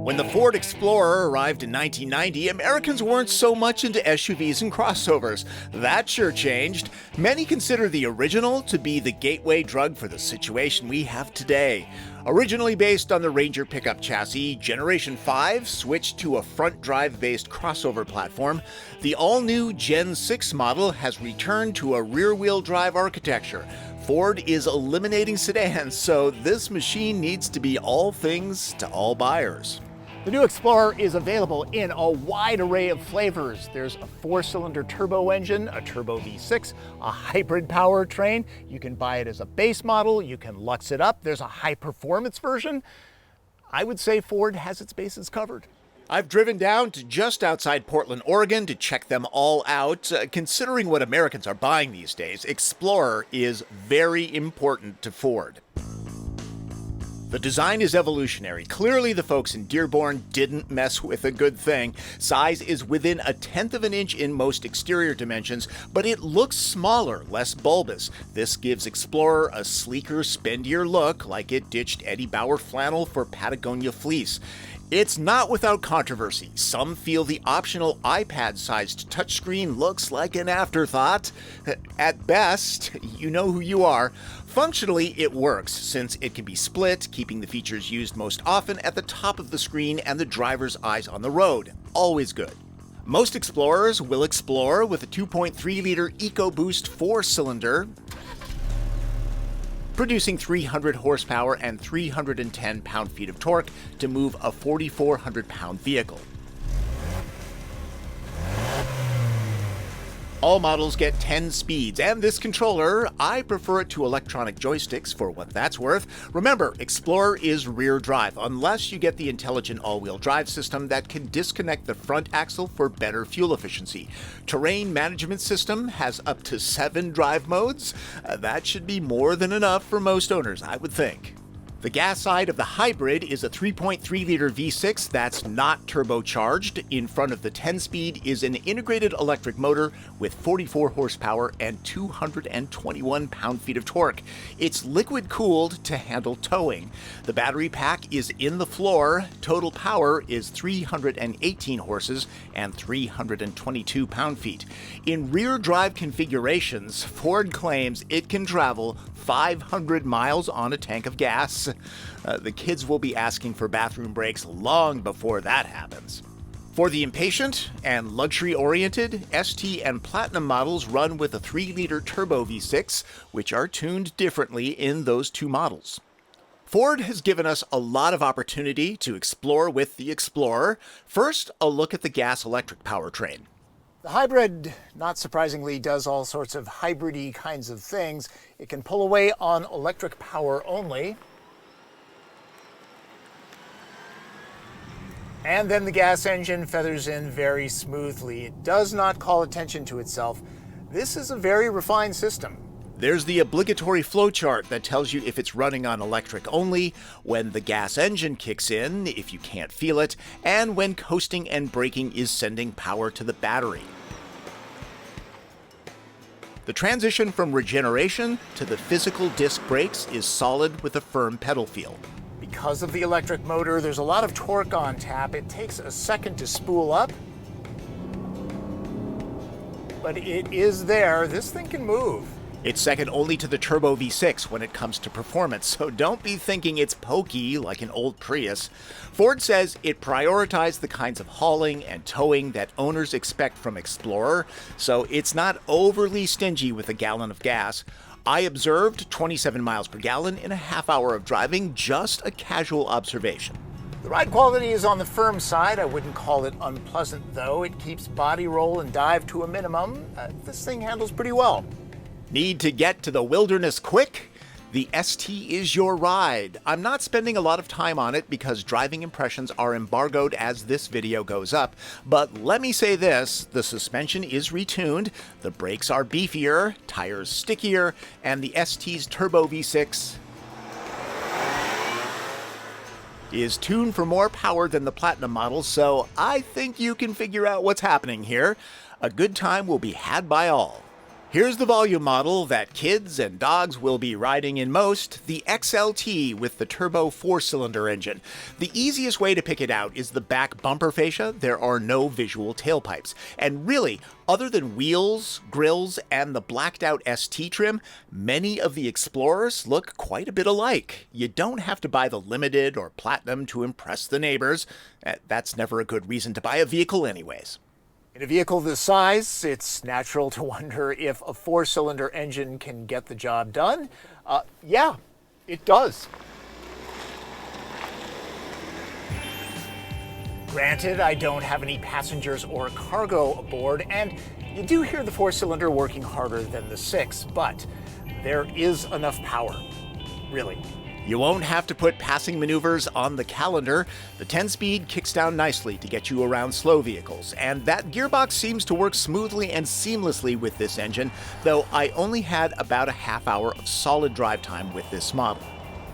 When the Ford Explorer arrived in 1990, Americans weren't so much into SUVs and crossovers. That sure changed. Many consider the original to be the gateway drug for the situation we have today. Originally based on the Ranger pickup chassis, Generation 5 switched to a front drive-based crossover platform. The all-new Gen 6 model has returned to a rear-wheel drive architecture. Ford is eliminating sedans, so this machine needs to be all things to all buyers. The new Explorer is available in a wide array of flavors. There's a 4-cylinder turbo engine, a turbo V6, a hybrid powertrain. You can buy it as a base model, you can luxe it up. There's a high-performance version. I would say Ford has its bases covered. I've driven down to just outside Portland, Oregon to check them all out. Considering what Americans are buying these days, Explorer is very important to Ford. The design is evolutionary. Clearly, the folks in Dearborn didn't mess with a good thing. Size is within 1/10 of an inch in most exterior dimensions, but it looks smaller, less bulbous. This gives Explorer a sleeker, spendier look, like it ditched Eddie Bauer flannel for Patagonia fleece. It's not without controversy. Some feel the optional iPad-sized touchscreen looks like an afterthought. At best, you know who you are. Functionally, it works, since it can be split, keeping the features used most often at the top of the screen and the driver's eyes on the road. Always good. Most Explorers will explore with a 2.3-liter EcoBoost 4-cylinder, producing 300 horsepower and 310 pound-feet of torque to move a 4,400-pound vehicle. All models get 10 speeds, and this controller, I prefer it to electronic joysticks for what that's worth. Remember, Explorer is rear drive, unless you get the intelligent all-wheel drive system that can disconnect the front axle for better fuel efficiency. Terrain management system has up to 7 drive modes. That should be more than enough for most owners, I would think. The gas side of the hybrid is a 3.3-liter V6 that's not turbocharged. In front of the 10-speed is an integrated electric motor with 44 horsepower and 221 pound-feet of torque. It's liquid-cooled to handle towing. The battery pack is in the floor. Total power is 318 horses and 322 pound-feet. In rear-drive configurations, Ford claims it can travel 500 miles on a tank of gas. The kids will be asking for bathroom breaks long before that happens. For the impatient and luxury-oriented, ST and Platinum models run with a 3-liter turbo V6, which are tuned differently in those two models. Ford has given us a lot of opportunity to explore with the Explorer. First, a look at the gas-electric powertrain. The hybrid, not surprisingly, does all sorts of hybrid-y kinds of things. It can pull away on electric power only. And then the gas engine feathers in very smoothly. It does not call attention to itself. This is a very refined system. There's the obligatory flowchart that tells you if it's running on electric only, when the gas engine kicks in, if you can't feel it, and when coasting and braking is sending power to the battery. The transition from regeneration to the physical disc brakes is solid with a firm pedal feel. Because of the electric motor, there's a lot of torque on tap. It takes a second to spool up, but it is there. This thing can move. It's second only to the Turbo V6 when it comes to performance, so don't be thinking it's pokey like an old Prius. Ford says it prioritized the kinds of hauling and towing that owners expect from Explorer, so it's not overly stingy with a gallon of gas. I observed 27 miles per gallon in a half hour of driving, just a casual observation. The ride quality is on the firm side. I wouldn't call it unpleasant, though. It keeps body roll and dive to a minimum. This thing handles pretty well. Need to get to the wilderness quick? The ST is your ride. I'm not spending a lot of time on it because driving impressions are embargoed as this video goes up, but let me say this, the suspension is retuned, the brakes are beefier, tires stickier, and the ST's Turbo V6 is tuned for more power than the Platinum model, so I think you can figure out what's happening here. A good time will be had by all. Here's the volume model that kids and dogs will be riding in most, the XLT with the turbo 4-cylinder engine. The easiest way to pick it out is the back bumper fascia. There are no visual tailpipes. And really, other than wheels, grills, and the blacked out ST trim, many of the Explorers look quite a bit alike. You don't have to buy the Limited or Platinum to impress the neighbors. That's never a good reason to buy a vehicle anyways. In a vehicle this size, it's natural to wonder if a 4-cylinder engine can get the job done. Yeah, it does. Granted, I don't have any passengers or cargo aboard, and you do hear the 4-cylinder working harder than the 6, but there is enough power, really. You won't have to put passing maneuvers on the calendar. The 10-speed kicks down nicely to get you around slow vehicles, and that gearbox seems to work smoothly and seamlessly with this engine, though I only had about a half hour of solid drive time with this model.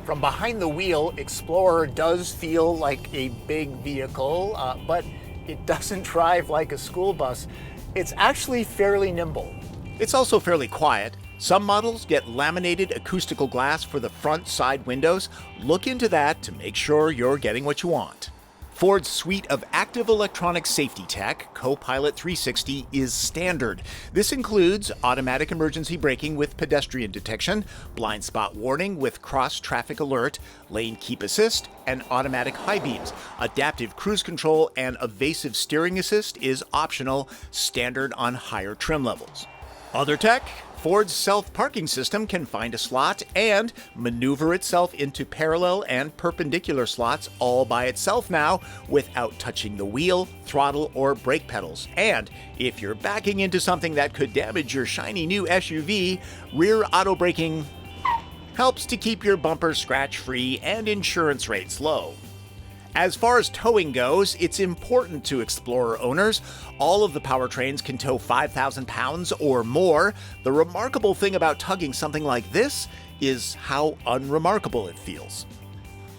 From behind the wheel, Explorer does feel like a big vehicle, but it doesn't drive like a school bus. It's actually fairly nimble. It's also fairly quiet. Some models get laminated acoustical glass for the front side windows. Look into that to make sure you're getting what you want. Ford's suite of active electronic safety tech, Co-Pilot 360, is standard. This includes automatic emergency braking with pedestrian detection, blind spot warning with cross-traffic alert, lane keep assist, and automatic high beams. Adaptive cruise control and evasive steering assist is optional, standard on higher trim levels. Other tech? Ford's self-parking system can find a slot and maneuver itself into parallel and perpendicular slots all by itself now without touching the wheel, throttle, or brake pedals. And if you're backing into something that could damage your shiny new SUV, rear auto braking helps to keep your bumper scratch-free and insurance rates low. As far as towing goes, it's important to Explorer owners. All of the Powertrains can tow 5,000 pounds or more. The remarkable thing about tugging something like this is how unremarkable it feels.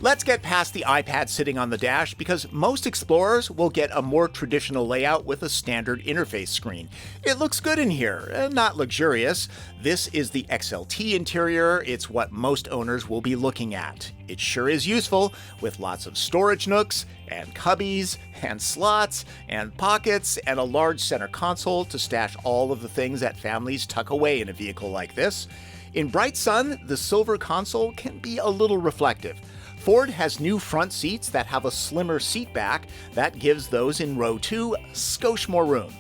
Let's get past the iPad sitting on the dash because most Explorers will get a more traditional layout with a standard interface screen. It looks good in here, not luxurious. This is the XLT interior. It's what most owners will be looking at. It sure is useful with lots of storage nooks and cubbies and slots and pockets and a large center console to stash all of the things that families tuck away in a vehicle like this. In bright sun, the silver console can be a little reflective. Ford has new front seats that have a slimmer seat back that gives those in row 2 a skosh more room.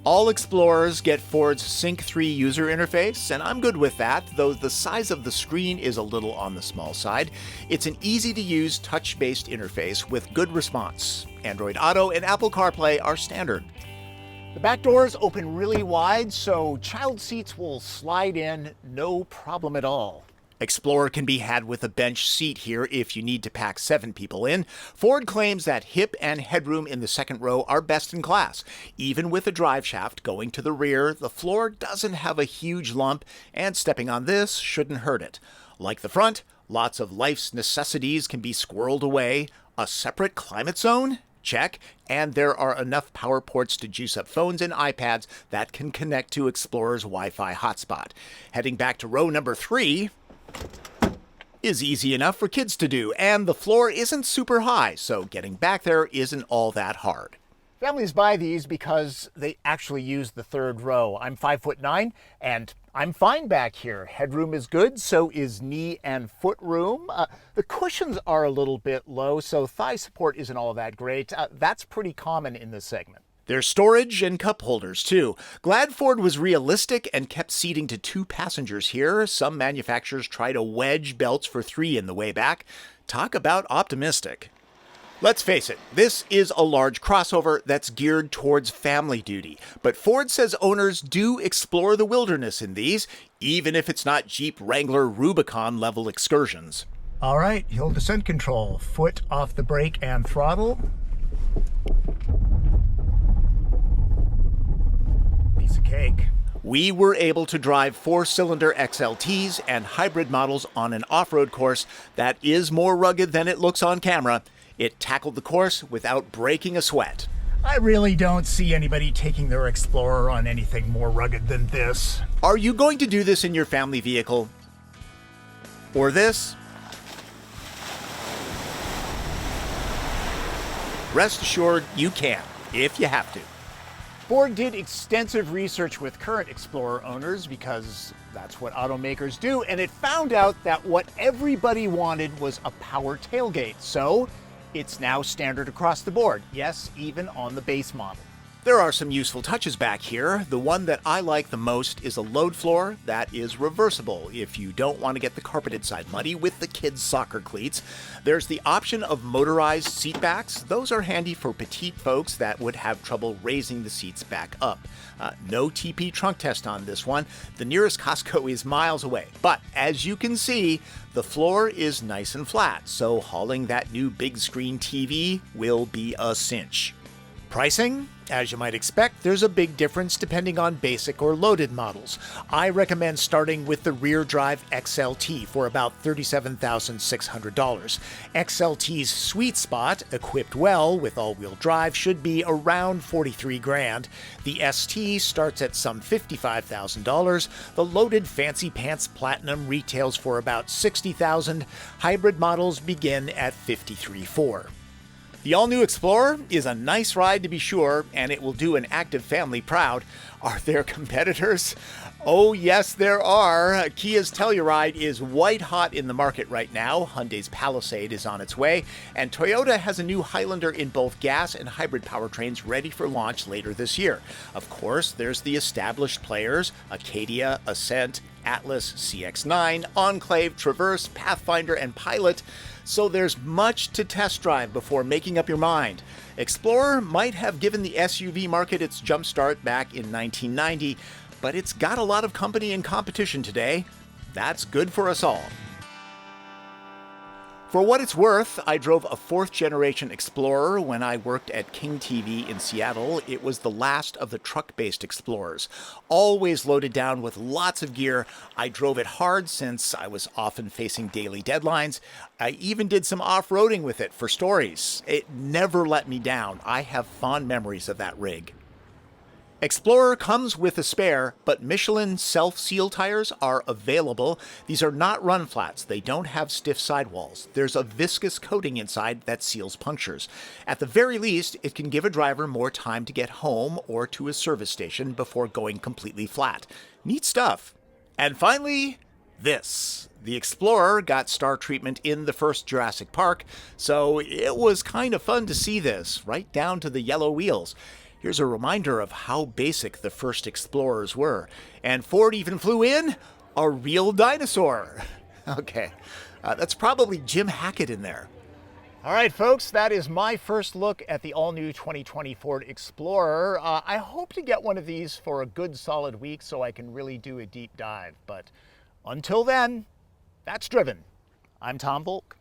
All Explorers get Ford's Sync 3 user interface, and I'm good with that, though the size of the screen is a little on the small side. It's an easy-to-use touch-based interface with good response. Android Auto and Apple CarPlay are standard. The back doors open really wide, so child seats will slide in no problem at all. Explorer can be had with a bench seat here if you need to pack 7 people in. Ford claims that hip and headroom in the second row are best in class. Even with a drive shaft going to the rear, the floor doesn't have a huge lump, and stepping on this shouldn't hurt it. Like the front, lots of life's necessities can be squirreled away. A separate climate zone? Check. And there are enough power ports to juice up phones and iPads that can connect to Explorer's Wi-Fi hotspot. Heading back to row number 3, is easy enough for kids to do, and the floor isn't super high, so getting back there isn't all that hard. Families buy these because they actually use the third row. I'm 5'9", and I'm fine back here. Headroom is good, so is knee and foot room. The cushions are a little bit low, so thigh support isn't all that great. That's pretty common in this segment. There's storage and cup holders, too. Glad Ford was realistic and kept seating to 2 passengers here. Some manufacturers try to wedge belts for 3 in the way back. Talk about optimistic. Let's face it, this is a large crossover that's geared towards family duty. But Ford says owners do explore the wilderness in these, even if it's not Jeep Wrangler Rubicon level excursions. All right, hill descent control. Foot off the brake and throttle. Piece of cake. We were able to drive 4-cylinder XLTs and hybrid models on an off-road course that is more rugged than it looks on camera. It tackled the course without breaking a sweat. I really don't see anybody taking their Explorer on anything more rugged than this. Are you going to do this in your family vehicle? Or this? Rest assured, you can, if you have to. Ford did extensive research with current Explorer owners because that's what automakers do, and it found out that what everybody wanted was a power tailgate. So it's now standard across the board. Yes, even on the base model. There are some useful touches back here. The one that I like the most is a load floor that is reversible if you don't want to get the carpeted side muddy with the kids' soccer cleats. There's the option of motorized seat backs. Those are handy for petite folks that would have trouble raising the seats back up. No TP trunk test on this one. The nearest Costco is miles away. But as you can see, the floor is nice and flat, so hauling that new big screen TV will be a cinch. Pricing? As you might expect, there's a big difference depending on basic or loaded models. I recommend starting with the rear drive XLT for about $37,600. XLT's sweet spot, equipped well with all-wheel drive, should be around $43,000. The ST starts at some $55,000. The loaded Fancy Pants Platinum retails for about $60,000. Hybrid models begin at $53,400. The all-new Explorer is a nice ride to be sure, and it will do an active family proud. Are there competitors? Oh yes, there are. Kia's Telluride is white hot in the market right now. Hyundai's Palisade is on its way, and Toyota has a new Highlander in both gas and hybrid powertrains ready for launch later this year. Of course, there's the established players, Acadia, Ascent, Atlas, CX-9, Enclave, Traverse, Pathfinder, and Pilot. So there's much to test drive before making up your mind. Explorer might have given the SUV market its jumpstart back in 1990, but it's got a lot of company and competition today. That's good for us all. For what it's worth, I drove a 4th-generation Explorer when I worked at King TV in Seattle. It was the last of the truck-based Explorers. Always loaded down with lots of gear. I drove it hard since I was often facing daily deadlines. I even did some off-roading with it for stories. It never let me down. I have fond memories of that rig. Explorer comes with a spare, but Michelin self-seal tires are available. These are not run flats. They don't have stiff sidewalls. There's a viscous coating inside that seals punctures. At the very least, it can give a driver more time to get home or to a service station before going completely flat. Neat stuff. And finally, this. The Explorer got star treatment in the first Jurassic Park, so it was kind of fun to see this, right down to the yellow wheels. Here's a reminder of how basic the first Explorers were. And Ford even flew in a real dinosaur. Okay, that's probably Jim Hackett in there. All right, folks, that is my first look at the all-new 2020 Ford Explorer. I hope to get one of these for a good solid week so I can really do a deep dive. But until then, that's Driven. I'm Tom Voelk.